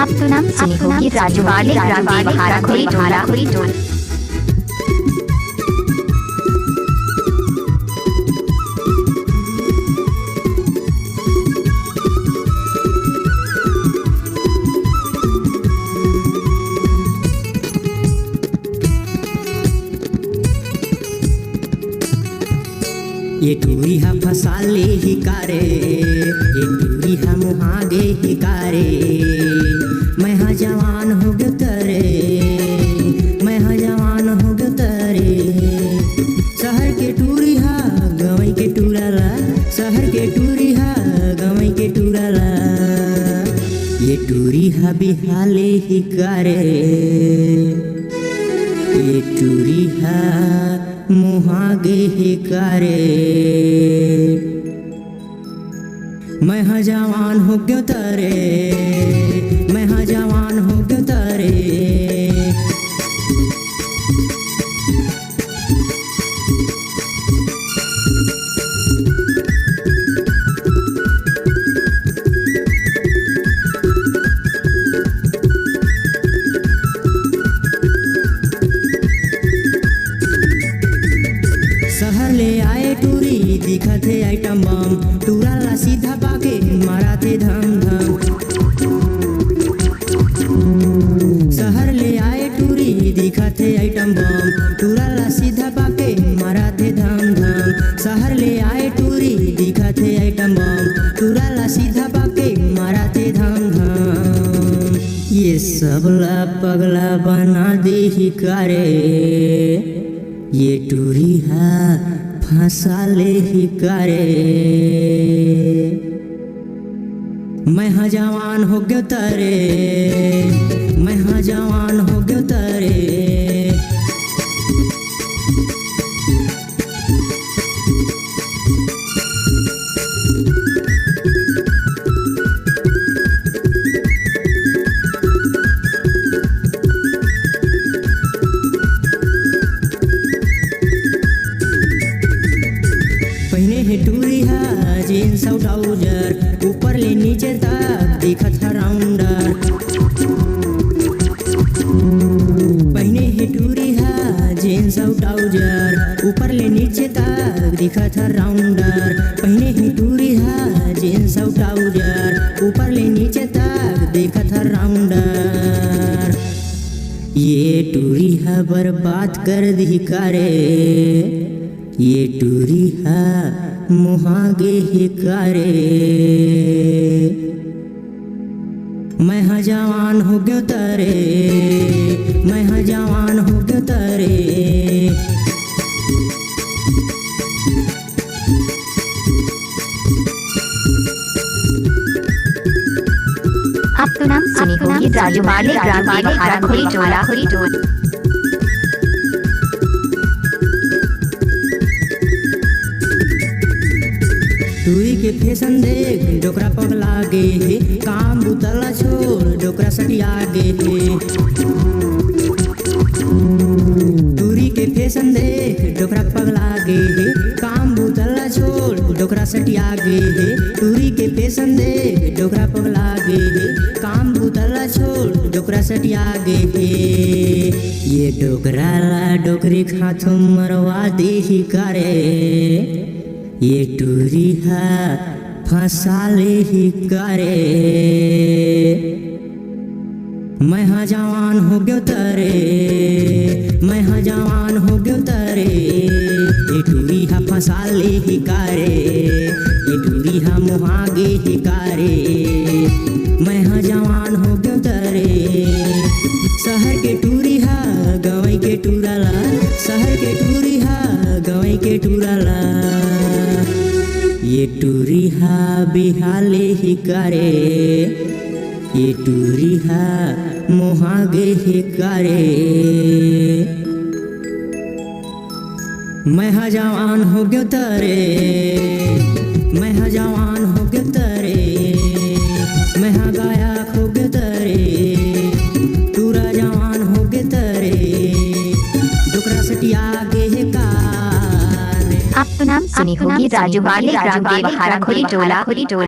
अब तो नाम सुनी होगी राजू वाले ग्राम देवहारा खोरी टोल। ये टूरी हा फसाले ही कारे, ये टूरी हा मुहागे ही कारे। मैं हा जवान हो गयो तरे, मैं हा जवान हो गयो तरे। शहर के टूरी हा गवई के टूराला, शहर के टूरी हा गवई के टूराला। ये टूरी हा बिहाले ही कारे, ये टूरी हा मुहागे ही कारे। मैं हा जवान हो गयो तरे, मैं हा जवान हो गयो तरे। शहर ले आए टूरी दिखत है आइटम बम, टूरा ला सीधा पाके मारा थे धम धम। शहर ले आए टूरी दिखत है आइटम बम, टूरा ला सीधा पाके मारा थे धम धम। शहर ले आए टूरी दिखत है आइटम बम, टूरा ला सीधा पाके मारा थे धम धम। ये सब ला पगला बना दे ही कारे, ये टूरी हा फंसा ले ही कारे। मैं हा जवान हो गयो तरे, मैं हा जवान हो गयो तरे। पहने है टूरी हा जीन्स और ट्राउजर, ऊपर ले नीचे तक दिखत है राउंडर। पहने है टूरी हा जीन्स और ट्राउजर, ऊपर ले नीचे तक दिखत है राउंडर। पहने है टूरी हा जीन्स और ट्राउजर, ऊपर ले नीचे तक दिखत है राउंडर। ये टूरी हा बर्बाद कर दी कारे, ये टूरी हा मुहागे ही कारे। मैं हा जवान हो गयो तरे, मैं हा जवान हो गयो तरे। अब तो नाम सुनी होगी राजू वाले ग्राम देवहारा खोरी टोल। टूरी के फैशन देख डोकरा पगला गे हे, काम बुतला छोड़ डोकरा सटिया गे हे। टूरी के फैशन देख डोकरा पगला गे हे, काम बुतला छोड़ डोकरा सटिया गे हे। टूरी के फैशन देख डोकरा पगला गे हे, काम बुतला छोड़ डोकरा सटिया गे हे। ये डोकरा ला डोकरी खाथों मरवा दे ही कारे, ये टूरी हा फंसा ले ही कारे। मैं हा जवान हो गयो तरे, मैं हा जवान हो गयो तरे। ये टूरी हा फंसा ले ही कारे, ये टूरी हा मुहागे ही कारे। मैं हा जवान हो गयो तरे। शहर के टूरी हा गवई के टूराला, शहर के टूरी हा गवई के टूराला। ये टूरी हा बिहाले ही कारे, ये टूरी हा मुहागे ही कारे। मैं हा जवान हो गयो तरे, मैं हा जवान हो गयो तरे। मैं हा गायक हो गयो तरे, टूरा जवान हो गयो तरे। डोकरा सटिया गे हे कारे। अब तो नाम सुनी होगी राजू वाले ग्राम देवहारा खोरी टोल।